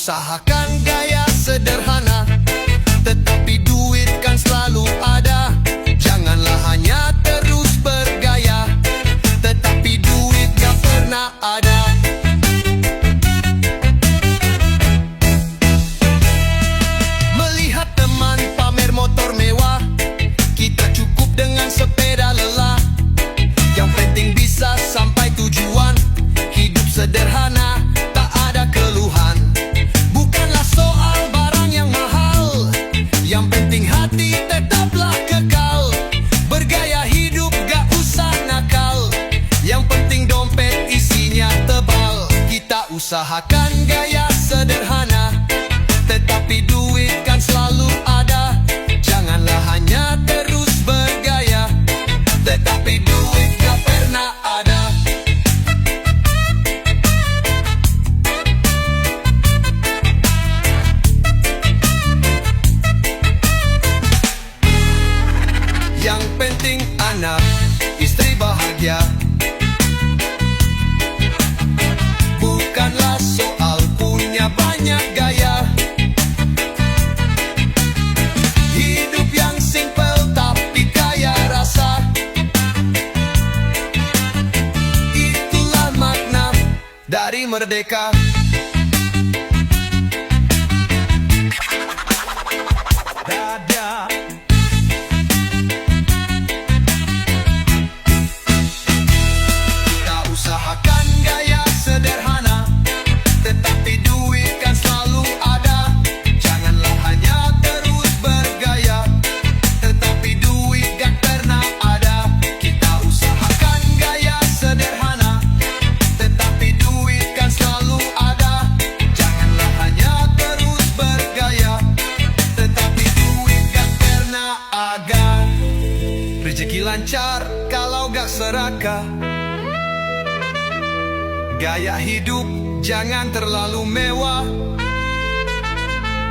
usahakan gaya sederhana, tetapi duit kan selalu ada. Janganlah hanya terus bergaya, tetapi duit gak pernah ada. Melihat teman pamer motor mewah, kita cukup dengan sepeda lelah. Yang penting bisa sampai tujuan. Hidup sederhana, tak ada keluhan. Bukanlah soal barang yang mahal, yang penting hati tetaplah kekal. Bergaya hidup gak usah nakal, yang penting dompet isinya tebal. Kita usahakan gaya sederhana, tetapi duit kan selalu ada. Janganlah hanya terus bergaya, tetapi duit gak pernah ada. Yang penting anak, istri bahagia. Bukanlah soal punya banyak gaya. Hidup yang simple tapi kaya rasa, itulah makna dari merdeka. Dadah. Kita usahakan gaya sederhana, tetapi duit kan selalu ada. Janganlah hanya terus bergaya, tetapi duit gak pernah ada. Kita usahakan gaya sederhana, tetapi duit kan selalu ada. Janganlah hanya terus bergaya, tetapi duit gak pernah ada. Rezeki lancar kalau gak serakah. Gaya hidup jangan terlalu mewah.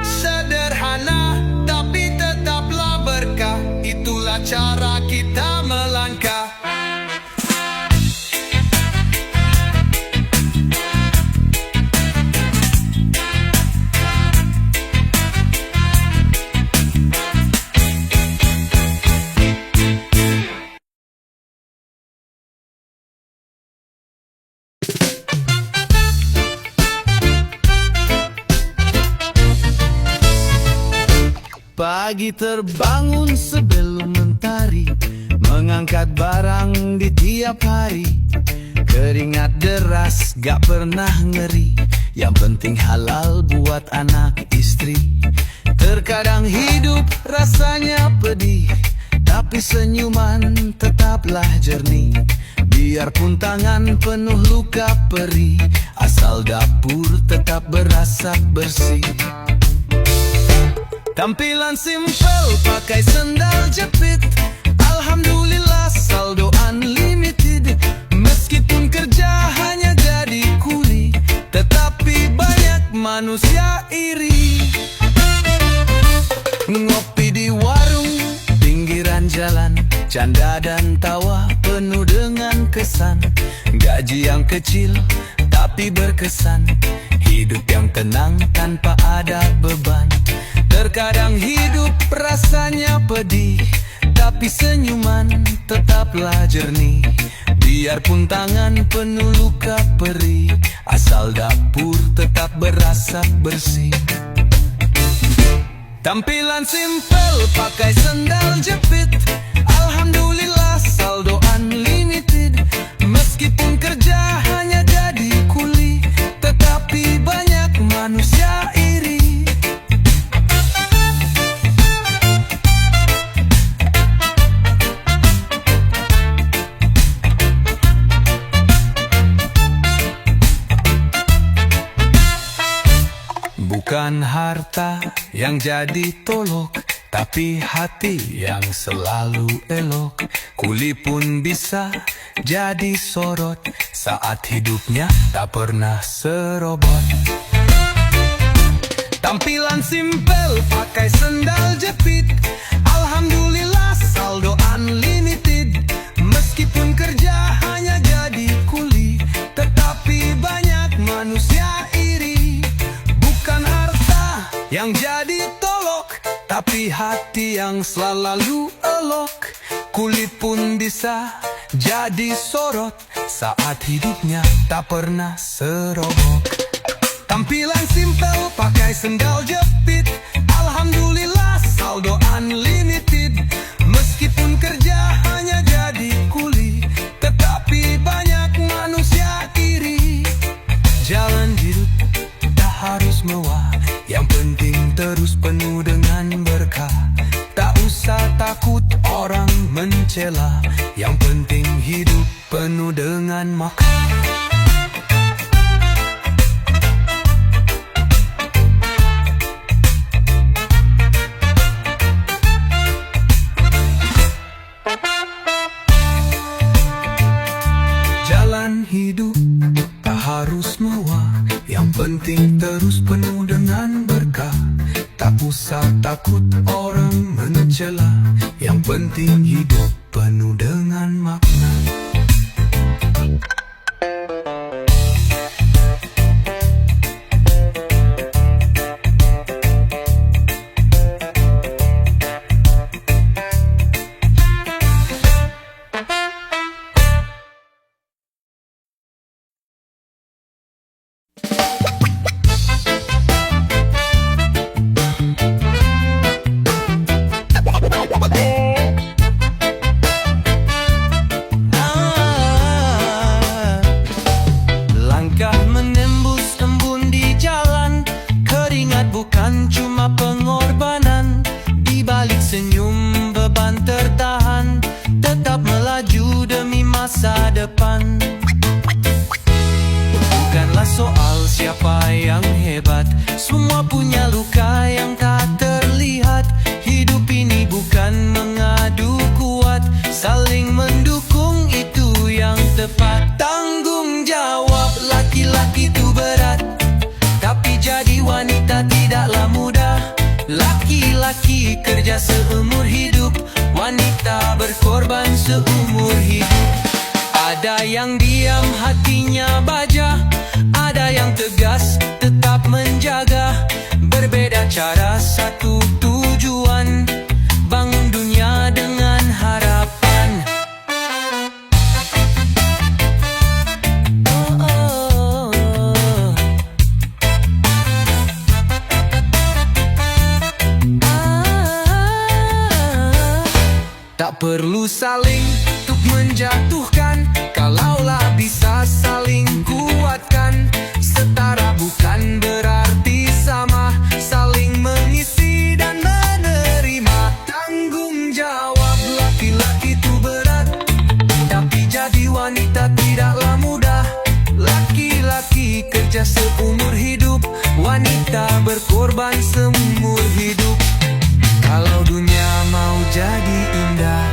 Sederhana tapi tetaplah berkah. Itulah cara kita melangkah. Pagi terbangun sebelum mentari, mengangkat barang di tiap hari. Keringat deras gak pernah ngeri, yang penting halal buat anak istri. Terkadang hidup rasanya pedih, tapi senyuman tetaplah jernih. Biarpun tangan penuh luka perih, asal dapur tetap berasap bersih. Tampilan simpel pakai sendal jepit, alhamdulillah saldo unlimited. Meskipun kerja hanya jadi kuli, tetapi banyak manusia iri. Ngopi di warung pinggiran jalan, canda dan tawa penuh dengan kesan. Gaji yang kecil tapi berkesan, hidup yang tenang tanpa ada beban. Terkadang hidup rasanya pedih, tapi senyuman tetaplah jernih. Biarpun tangan penuh luka perih, asal dapur tetap berasap bersih. Tampilan simpel pakai sendal jepit, alhamdulillah saldo unlimited. Meskipun kerja hanya jadi kuli, tetapi banyak manusia iri. Bukan harta yang jadi tolok, tapi hati yang selalu elok. Kuli pun bisa jadi sorot, saat hidupnya tak pernah serobot. Tampilan simpel pakai sendal jepit, alhamdulillah saldo unlimited. Meskipun kerja hanya jadi kuli, tetapi banyak manusia iri. Bukan Ciri hati yang selalu elok, kulit pun bisa jadi sorot saat hidupnya tak pernah serobok. Tampilan simpel pakai sendal jepit, alhamdulillah saldo unlimited. Meskipun kerja hanya jadi kuli, tetapi banyak manusia iri. Jalan hidup tak harus mewah, yang penting terus penuh dengan berkah. Tak usah takut orang mencela, yang penting hidup penuh dengan makna. Jalan hidup tak harus mewah, yang penting terus penuh dengan berkah. Tak usah takut orang mencela, yang penting hidup penuh dengan makna. Langkah menembus embun di jalan, keringat bukan cuma pengorbanan. Di balik senyum beban tertahan, tetap melaju demi masa depan. Bukanlah soal siapa yang hebat, semua punya luka yang tak terlihat. Hidup ini bukan mengadu kuat, saling mendukung itu yang tepat. Tanggung jawab laki-laki itu berat, tapi jadi wanita tidaklah mudah. Laki-laki kerja seumur hidup, wanita berkorban seumur hidup. Ada yang diam hatinya baja, ada yang tegas tetap menjaga. Berbeda cara satu tujuan, bangun dunia dengan harapan. Tak perlu saling untuk menjatuhkan, kalaulah bisa saling kuatkan. Setara bukan berarti sama, saling mengisi dan menerima. Tanggung jawab laki-laki itu berat, tapi jadi wanita tidaklah mudah. Laki-laki kerja seumur hidup, wanita berkorban seumur hidup. Kalau dunia mau jadi indah,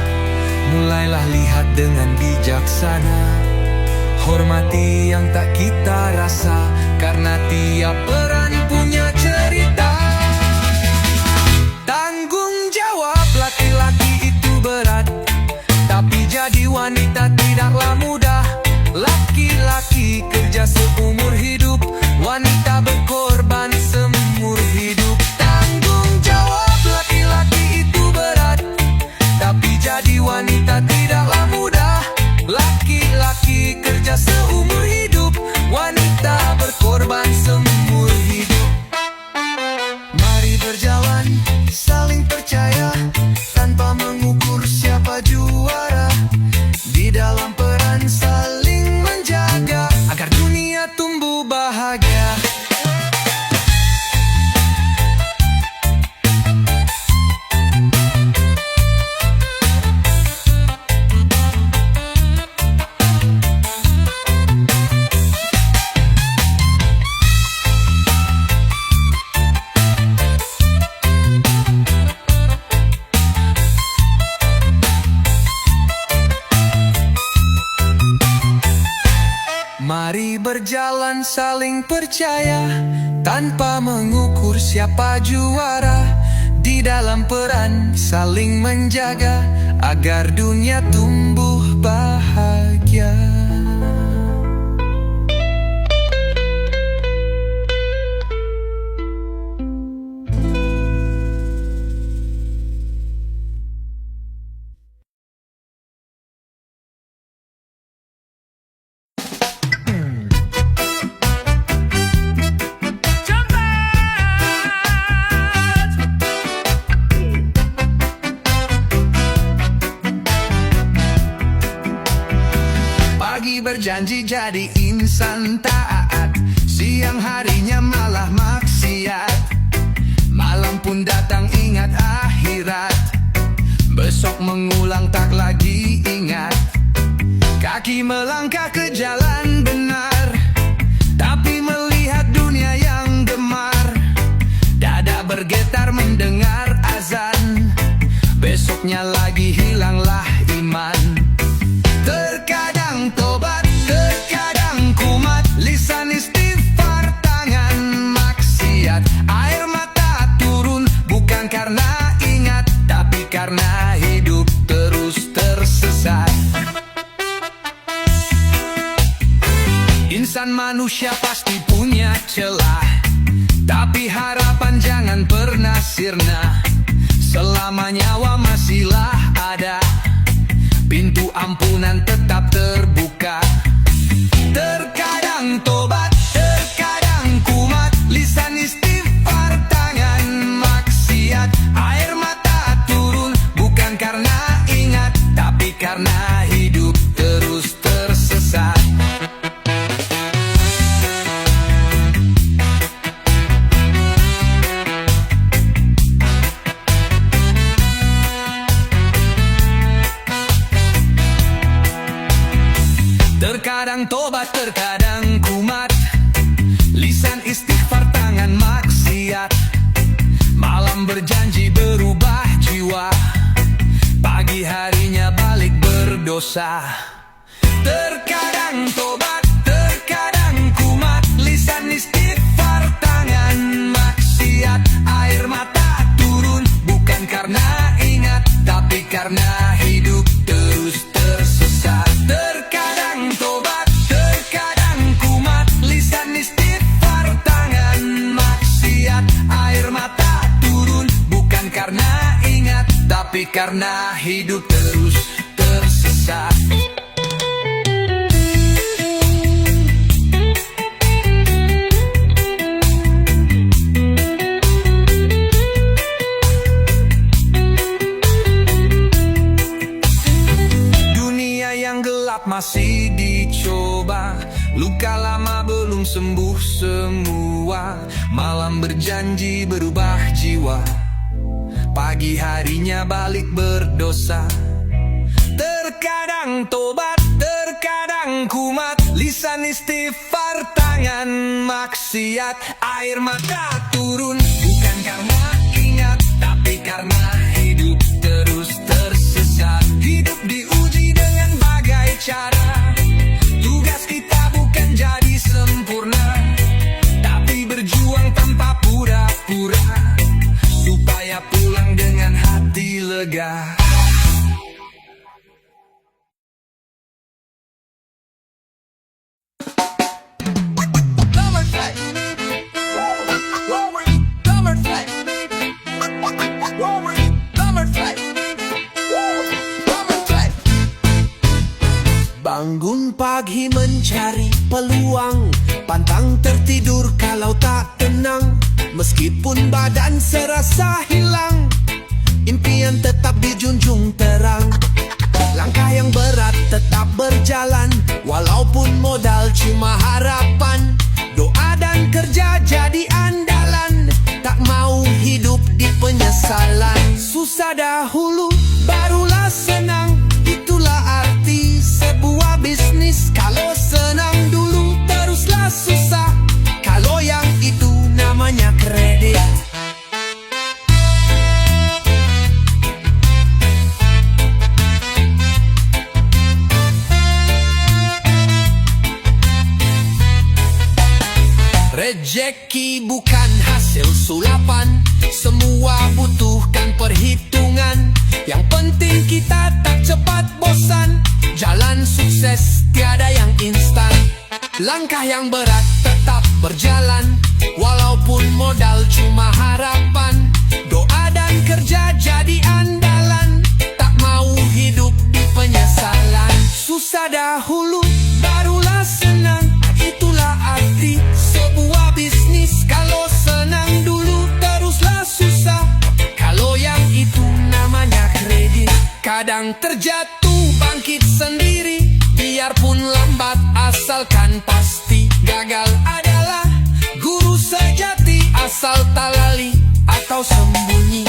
mulailah lihat dengan bijaksana. Hormati yang tak kita rasa, karena tiap peran punya cerita. Tanggung jawab laki-laki itu berat, tapi jadi wanita tidaklah mudah. Laki-laki kerja seumur hidup, wanita berkorban seumur hidup. Tanggung jawab laki-laki itu berat, tapi jadi wanita tidaklah mudah. Laki-laki kerja seumur hidup, wanita berkorban seumur hidup. Mari berjalan saling percaya, tanpa mengukur siapa juara. Di dalam peran saling menjaga, agar dunia tumbuh bahagia. Mari berjalan saling percaya, tanpa mengukur siapa juara. Di dalam peran saling menjaga, agar dunia tumbuh bahagia. Pagi berjanji jadi insan taat, siang harinya malah maksiat. Malam pun datang ingat akhirat, besok mengulang tak lagi ingat. Kaki melangkah ke jalan benar, tapi melihat dunia yang gemar. Dada bergetar mendengar azan, besoknya lagi hilanglah iman. Terkadang tobat, terkadang kumat, lisan istighfar, tangan maksiat. Air mata turun bukan karena ingat, tapi karena hidup terus tersesat. Insan manusia pasti punya celah, tapi harapan jangan pernah sirna. Selama nyawa masihlah ada, pintu ampunan tetap terbuka. Terkadang tobat, terkadang kumat, lisan istighfar, tangan maksiat. Air mata turun bukan karena ingat, tapi karena hidup terus tersesat. Terkadang tobat, terkadang kumat, lisan istighfar, tangan maksiat. Malam berjanji berubah jiwa, pagi harinya balik berdosa. Terkadang tobat, terkadang kumat, lisan istighfar, tangan maksiat. Air mata turun bukan karena ingat, tapi karena hidup terus tersesat. Terkadang tobat, terkadang kumat, lisan istighfar, tangan maksiat. Air mata turun bukan karena ingat, tapi karena hidup terus tersesat. Masih dicoba, luka lama belum sembuh semua. Malam berjanji berubah jiwa, pagi harinya balik berdosa. Terkadang tobat, terkadang kumat, lisan istighfar, tangan maksiat. Air mata turun bukan karena ingat, tapi karena hidup terus tersesat. Hidup diuji dengan bagai cara, tugas kita bukan jadi sempurna, tapi berjuang tanpa pura-pura, supaya pulang dengan hati lega. Bangun pagi mencari peluang, pantang tertidur kalau tak tenang. Meskipun badan serasa hilang, impian tetap dijunjung terang. Langkah yang berat tetap berjalan, walaupun modal cuma harapan. Doa dan kerja jadi andalan, tak mau hidup di penyesalan. Susah dahulu, barulah senang, itulah arti sebuah bisnis. Kalau senang dulu, teruslah susah, kalau yang itu namanya kredit. Rejeki bukan hasil sulapan, semua butuhkan perhitungan. Yang penting kita tak cepat bosan, jalan sukses tiada yang instan. Langkah yang berat tetap berjalan, walaupun modal cuma harapan. Doa dan kerja jadi andalan, tak mau hidup di penyesalan. Susah dahulu, barulah senang, itulah arti sebuah bisnis. Kalau senang dulu, teruslah susah, kalau yang itu namanya kredit. Kadang terjatuh bangkit sendiri, Biarpun lambat asalkan pasti, gagal adalah guru sejati. Asal tak lali atau sembunyi.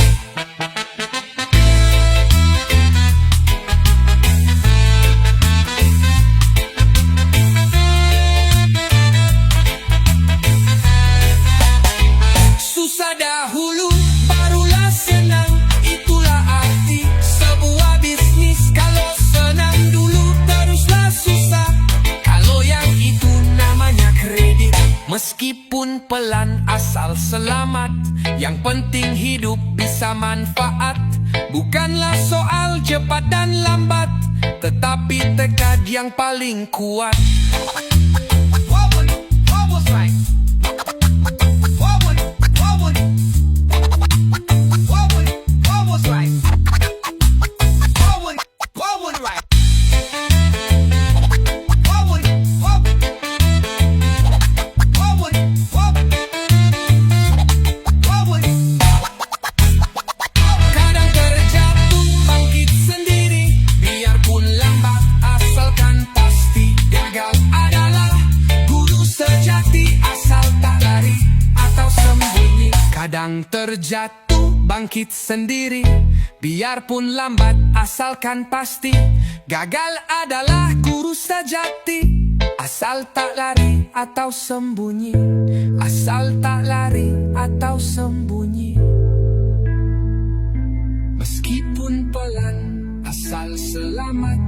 Susah dahulu barulah senang, itulah arti sebuah bisnis. Kalau senang dulu teruslah susah, kalau yang itu namanya kredit. Meskipun pelan asal selamat, yang penting hidup bisa manfaat. Bukanlah soal cepat dan lambat, tetapi tekad yang paling kuat. Kadang terjatuh, bangkit sendiri. Biarpun lambat, asalkan pasti. Gagal adalah guru sejati. Asal tak lari atau sembunyi. Asal tak lari atau sembunyi. Meskipun pelan, asal selamat.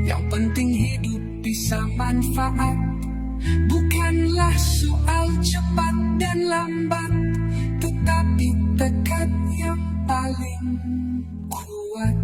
Yang penting hidup bisa manfaat. Bukanlah soal cepat dan lambat, tetapi tekad yang paling kuat.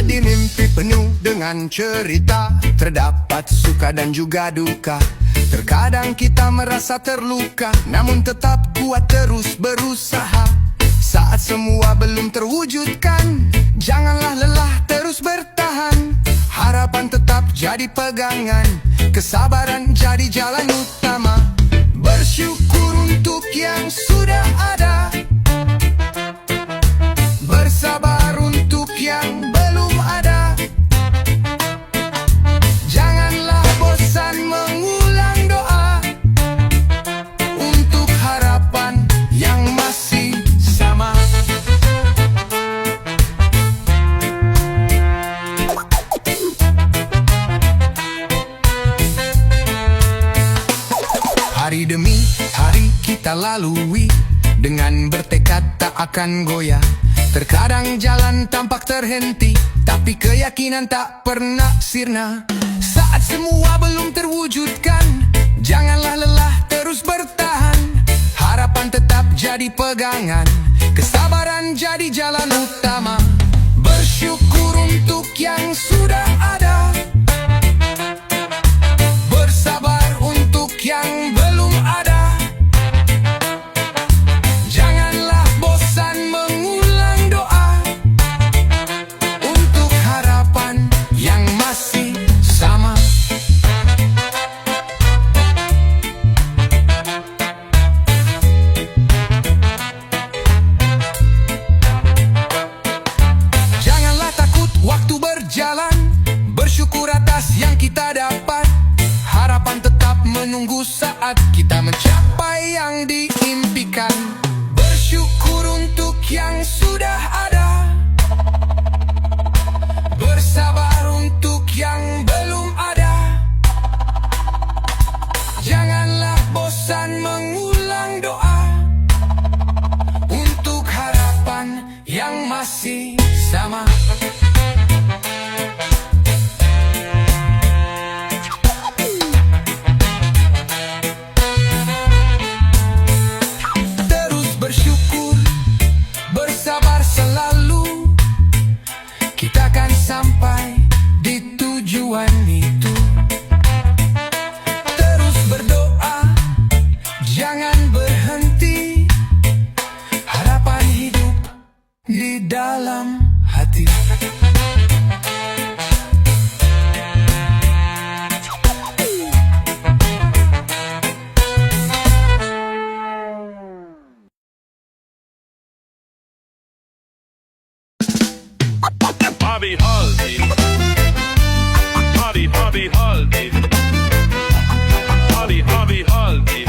Di mimpi penuh dengan cerita, terdapat suka dan juga duka. Terkadang kita merasa terluka, namun tetap kuat terus berusaha. Saat semua belum terwujudkan, janganlah lelah, terus bertahan. Harapan tetap jadi pegangan, kesabaran jadi jalan utama. Bersyukur untuk yang sudah ada, bersabar untuk yang belum ada. Janganlah bosan mengulang doa untuk harapan yang masih sama. Hari demi hari kita lalui, dengan bertekad tak akan goyah. Terkadang jalan tampak terhenti, tapi keyakinan tak pernah sirna. Saat semua belum terwujudkan, janganlah lelah, terus bertahan. Harapan tetap jadi pegangan, kesabaran jadi jalan utama. Bersyukur untuk yang sudah ada, bersabar untuk yang belum ada. Janganlah bosan mengulang doa untuk harapan yang masih sama. Janganlah takut waktu berjalan, bersyukur atas yang kita dapat. Harapan tetap menunggu saat kita mencapai yang diimpikan. Bersyukur untuk yang sudah ada, bersabar untuk yang belum ada. Janganlah bosan mengulang doa untuk harapan yang masih sama. Terus bersyukur, bersabar selalu, kita akan sampai di tujuan itu. Terus berdoa, jangan berhenti, Bobby Halsey. Bobby Halsey. Bobby Halsey. Bobby Halsey.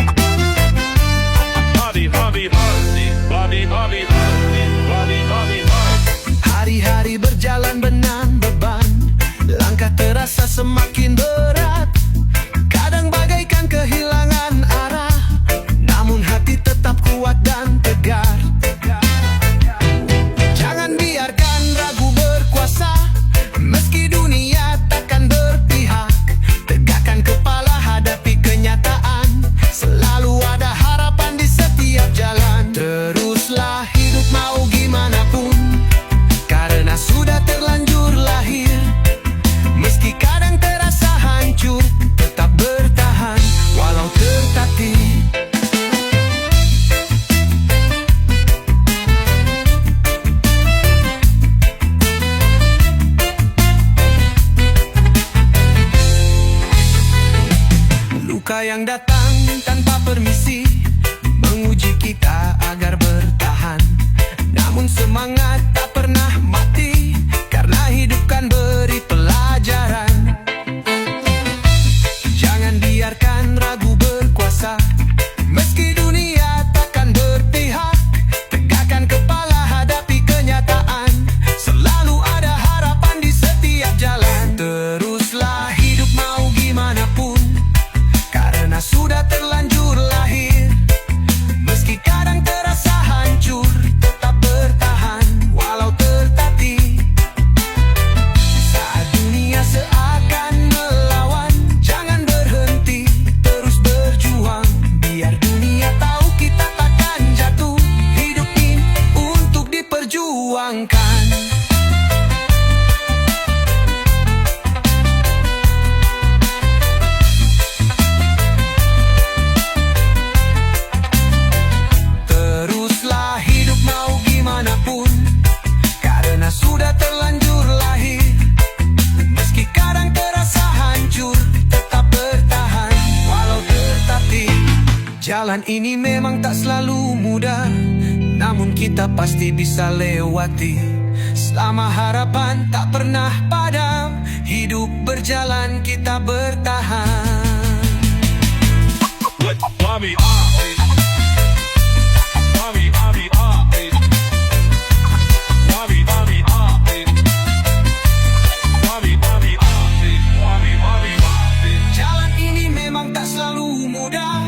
Bobby Halsey. Bobby Halsey. Hari-hari berjalan benang beban, langkah terasa semakin berat. Kadang bagaikan kehilangan arah, namun hati tetap kuat dan tegar. Jangan biarkan ragu berkuasa, meski dunia takkan berpihak. Tegakkan kepala, hadapi kenyataan, selalu ada harapan di setiap jalan. Teruslah hidup mau gimana pun, karena sudah terlanjur lahir. Meski kadang terasa hancur, tetap bertahan walau tertatih. Luka yang datang tanpa permisi menguji kita agar bertahan. Namun semangat tak pernah mati, karena hidup kan beri pelajaran. Jangan biarkan ragu berkuasa, meski dunia takkan berpihak. Tegakkan kepala, hadapi kenyataan, selalu ada harapan di setiap jalan. Teruslah hidup mau gimana pun, karena sudah terlanjur lahir. Meski kadang terasa hancur, tetap bertahan walau tertatih. Saat dunia seakan melawan, jangan berhenti, terus berjuang. Biar dunia tahu kita takkan jatuh, hidup ini untuk diperjuangkan. Teruslah hidup mau gimana pun, karena sudah terlanjur lahir. Meski kadang terasa hancur, tetap bertahan walau tertatih. Jalan ini memang tak selalu mudah, namun kita pasti bisa lewati. Selama harapan tak pernah padam, hidup berjalan kita bertahan. Bobby Halsey. Bobby Halsey. Bobby Halsey. Bobby Halsey. Bobby Halsey. Jalan ini memang tak selalu mudah,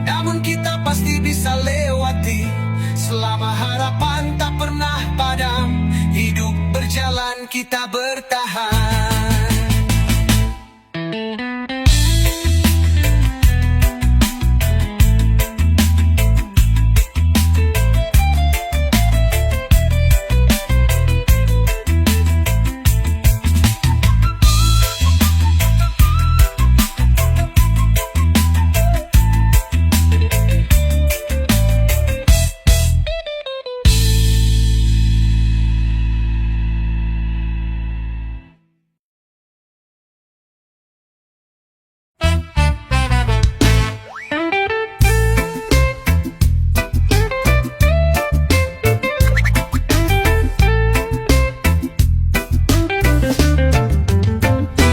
namun kita pasti bisa lewati. Selama harapan tak pernah padam, hidup berjalan kita bertahan.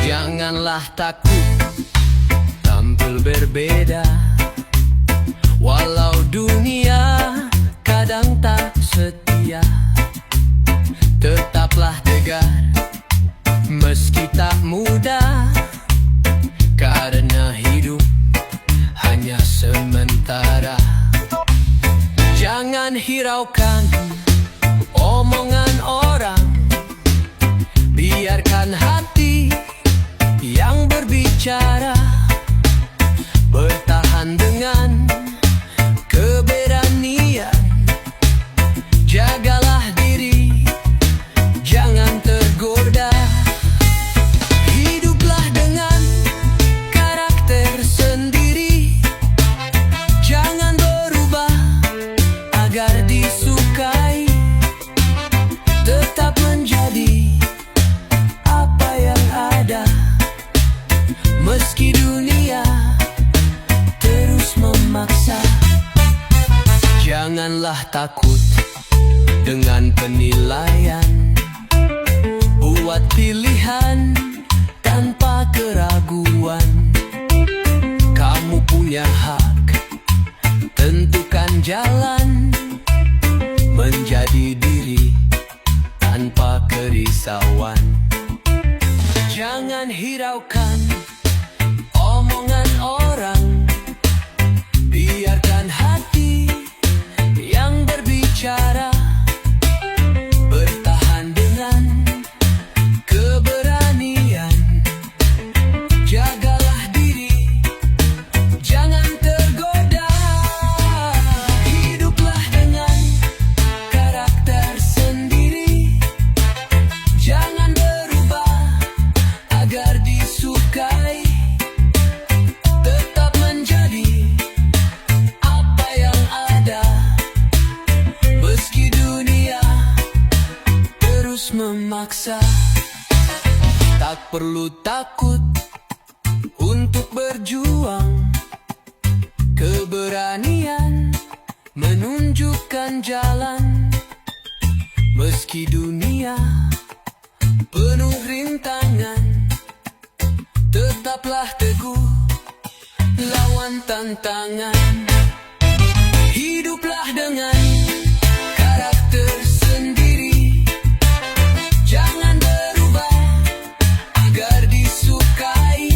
Janganlah takut tampil berbeda, walau dunia kadang tak setia. Tetaplah tegar, meski tak mudah, karena hidup hanya sementara. Jangan hiraukan omongan orang, biarkan hati yang berbicara. Bertahan dengan keberanian, jagalah diri, jangan tergoda. Hiduplah dengan karakter sendiri, jangan berubah agar disukai. Tetap menjadi apa yang ada, meski dunia terus memaksa. Janganlah takut dengan penilaian, buat Buat pilihan tanpa keraguan. Kamu punya hak tentukan jalan, menjadi diri tanpa kerisauan. Jangan hiraukan omongan orang, biarkan hati yang berbicara. Bertahan dengan keberanian, jagalah diri, jangan tergoda. Hiduplah dengan karakter sendiri, jangan berubah agar disukai. Tetap menjadi apa yang ada, meski dunia terus memaksa. Tak perlu takut untuk berjuang, keberanian menunjukkan jalan. Meski dunia penuh rintangan, tetaplah teguh lawan tantangan. Hiduplah dengan karakter sendiri, jangan berubah agar disukai.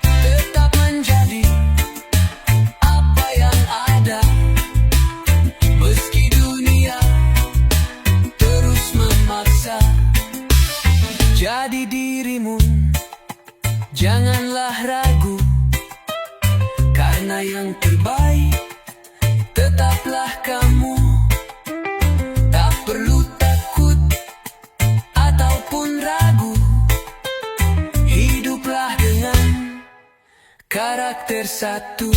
Tetap menjadi apa yang ada, meski dunia terus memaksa. Jadi dirimu, janganlah ragu, karena yang terbaik tetaplah kamu. Tak perlu takut ataupun ragu, hiduplah dengan karakter satu.